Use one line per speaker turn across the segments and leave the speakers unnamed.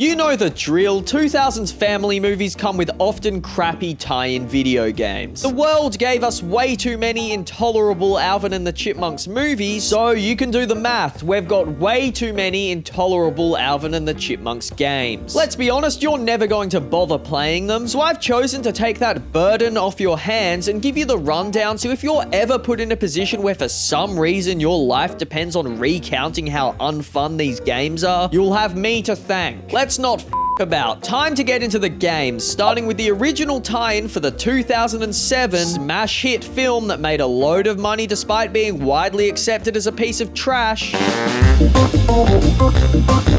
You know the drill, 2000s family movies come with often crappy tie-in video games. The world gave us way too many intolerable Alvin and the Chipmunks movies, so you can do the math. We've got way too many intolerable Alvin and the Chipmunks games. Let's be honest, you're never going to bother playing them, so I've chosen to take that burden off your hands and give you the rundown, so if you're ever put in a position where for some reason your life depends on recounting how unfun these games are, you'll have me to thank. Let's not about. Time to get into the games, starting with the original tie-in for the 2007 smash hit film that made a load of money despite being widely accepted as a piece of trash.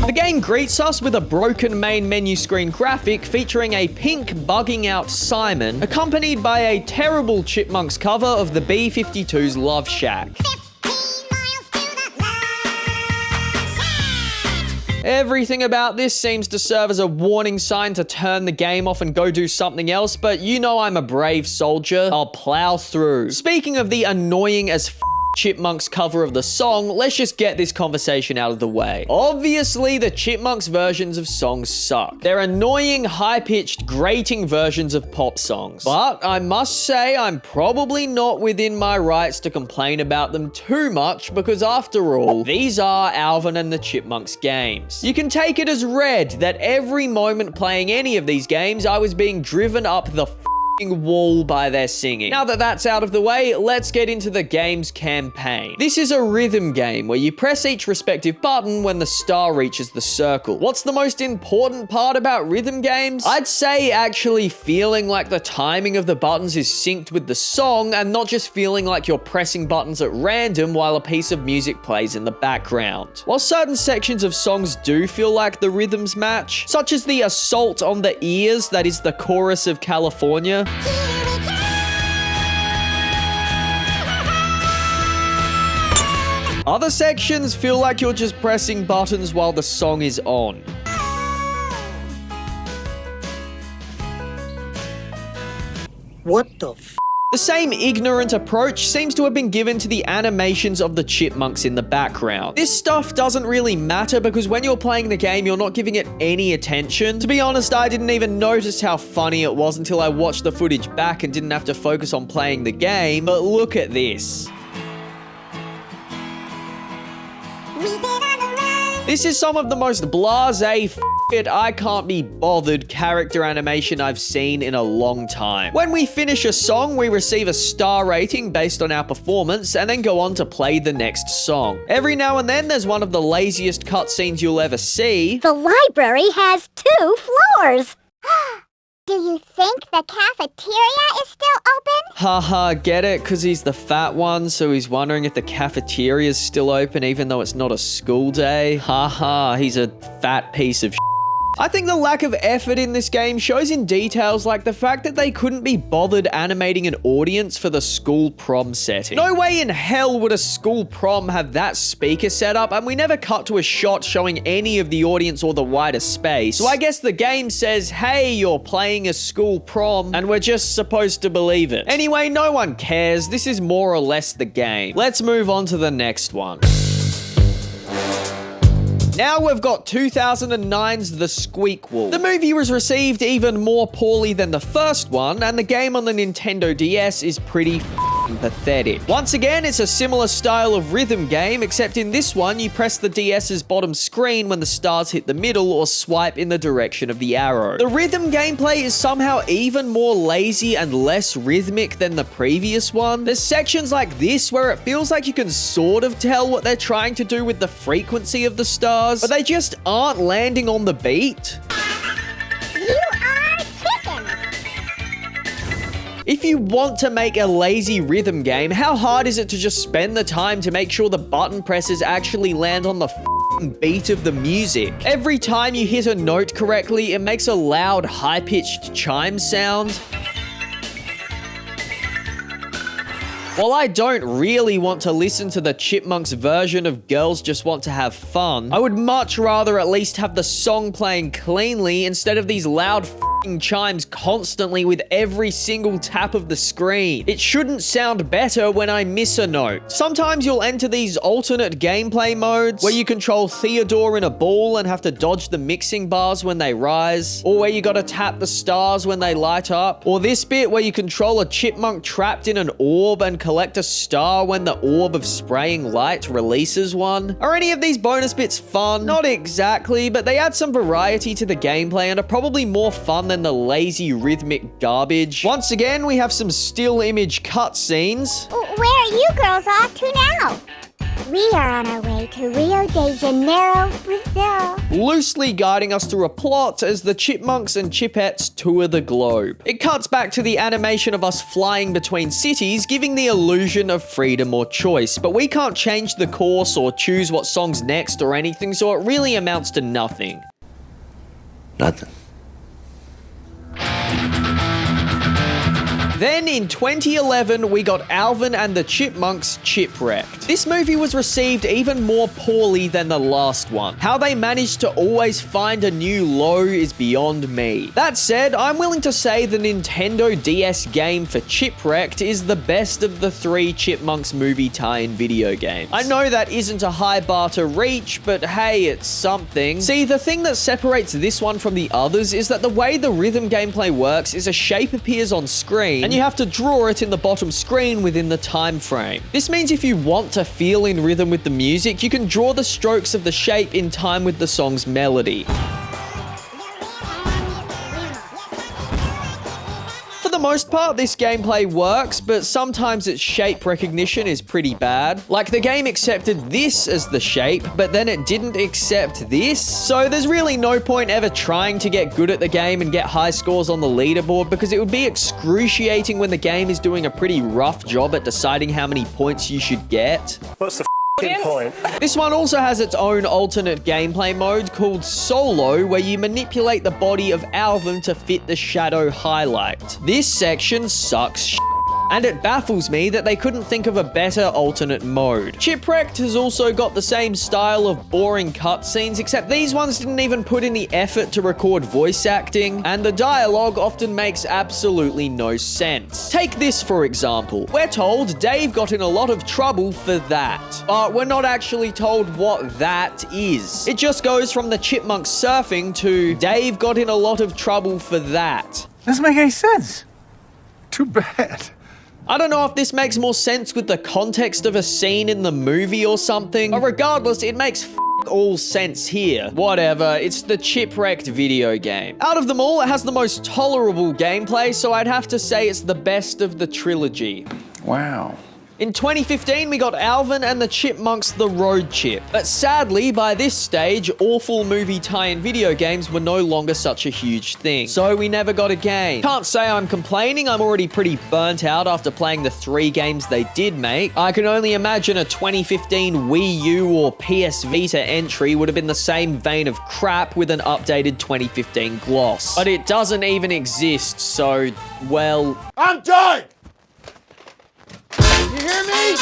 The game greets us with a broken main menu screen graphic featuring a pink bugging out Simon, accompanied by a terrible Chipmunks cover of the B-52's Love Shack. Everything about this seems to serve as a warning sign to turn the game off and go do something else, but you know I'm a brave soldier. I'll plow through. Speaking of the annoying as Chipmunks cover of the song, let's just get this conversation out of the way. Obviously, the Chipmunks versions of songs suck. They're annoying, high-pitched, grating versions of pop songs. But I must say, I'm probably not within my rights to complain about them too much, because after all, these are Alvin and the Chipmunks games. You can take it as read that every moment playing any of these games, I was being driven up the wall by their singing. Now that that's out of the way, let's get into the game's campaign. This is a rhythm game where you press each respective button when the star reaches the circle. What's the most important part about rhythm games? I'd say actually feeling like the timing of the buttons is synced with the song and not just feeling like you're pressing buttons at random while a piece of music plays in the background. While certain sections of songs do feel like the rhythms match, such as the assault on the ears that is the chorus of California, other sections feel like you're just pressing buttons while the song is on.
What the f?
The same ignorant approach seems to have been given to the animations of the chipmunks in the background. This stuff doesn't really matter because when you're playing the game, you're not giving it any attention. To be honest, I didn't even notice how funny it was until I watched the footage back and didn't have to focus on playing the game. But look at this. This is some of the most blasé I can't be bothered character animation I've seen in a long time. When we finish a song, we receive a star rating based on our performance and then go on to play the next song. Every now and then, there's one of the laziest cutscenes you'll ever see.
The library has 2 floors. Do you think the cafeteria is still open?
Haha, get it? Because he's the fat one, so he's wondering if the cafeteria is still open even though it's not a school day. Haha, he's a fat piece of shit. I think the lack of effort in this game shows in details like the fact that they couldn't be bothered animating an audience for the school prom setting. No way in hell would a school prom have that speaker set up, and we never cut to a shot showing any of the audience or the wider space. So I guess the game says, hey, you're playing a school prom, and we're just supposed to believe it. Anyway, no one cares. This is more or less the game. Let's move on to the next one. Now we've got 2009's The Squeakquel. The movie was received even more poorly than the first one, and the game on the Nintendo DS is pretty pathetic. Once again, it's a similar style of rhythm game, except in this one, you press the DS's bottom screen when the stars hit the middle or swipe in the direction of the arrow. The rhythm gameplay is somehow even more lazy and less rhythmic than the previous one. There's sections like this where it feels like you can sort of tell what they're trying to do with the frequency of the stars, but they just aren't landing on the beat. If you want to make a lazy rhythm game, how hard is it to just spend the time to make sure the button presses actually land on the beat of the music? Every time you hit a note correctly, it makes a loud, high-pitched chime sound. While I don't really want to listen to the Chipmunks version of Girls Just Want to Have Fun, I would much rather at least have the song playing cleanly instead of these loud chimes constantly with every single tap of the screen. It shouldn't sound better when I miss a note. Sometimes you'll enter these alternate gameplay modes where you control Theodore in a ball and have to dodge the mixing bars when they rise, or where you gotta tap the stars when they light up, or this bit where you control a chipmunk trapped in an orb and collect a star when the orb of spraying light releases one. Are any of these bonus bits fun? Not exactly, but they add some variety to the gameplay and are probably more fun than the lazy rhythmic garbage. Once again, we have some still image cutscenes.
Where are you girls off to now? We are on our way to Rio de Janeiro, Brazil.
Loosely guiding us through a plot as the Chipmunks and Chipettes tour the globe. It cuts back to the animation of us flying between cities, giving the illusion of freedom or choice, but we can't change the course or choose what song's next or anything, so it really amounts to nothing.
Nothing.
Then in 2011, we got Alvin and the Chipmunks Chipwrecked. This movie was received even more poorly than the last one. How they managed to always find a new low is beyond me. That said, I'm willing to say the Nintendo DS game for Chipwrecked is the best of the 3 Chipmunks movie tie-in video games. I know that isn't a high bar to reach, but hey, it's something. See, the thing that separates this one from the others is that the way the rhythm gameplay works is a shape appears on screen, and you have to draw it in the bottom screen within the time frame. This means if you want to feel in rhythm with the music, you can draw the strokes of the shape in time with the song's melody. For the most part, this gameplay works, but sometimes its shape recognition is pretty bad. Like, the game accepted this as the shape, but then it didn't accept this. So there's really no point ever trying to get good at the game and get high scores on the leaderboard, because it would be excruciating when the game is doing a pretty rough job at deciding how many points you should get.
What's the point?
This one also has its own alternate gameplay mode called Solo, where you manipulate the body of Alvin to fit the shadow highlight. This section sucks and it baffles me that they couldn't think of a better alternate mode. Chipwrecked has also got the same style of boring cutscenes, except these ones didn't even put in the effort to record voice acting, and the dialogue often makes absolutely no sense. Take this for example. We're told Dave got in a lot of trouble for that, but we're not actually told what that is. It just goes from the chipmunks surfing to Dave got in a lot of trouble for that.
Doesn't make any sense. Too bad.
I don't know if this makes more sense with the context of a scene in the movie or something, but regardless, it makes all sense here. Whatever, it's the Chipwrecked video game. Out of them all, it has the most tolerable gameplay, so I'd have to say it's the best of the trilogy.
Wow.
In 2015, we got Alvin and the Chipmunks The Road Chip. But sadly, by this stage, awful movie tie-in video games were no longer such a huge thing. So we never got a game. Can't say I'm complaining, I'm already pretty burnt out after playing the 3 games they did make. I can only imagine a 2015 Wii U or PS Vita entry would have been the same vein of crap with an updated 2015 gloss. But it doesn't even exist, so, well...
I'm done! You hear me?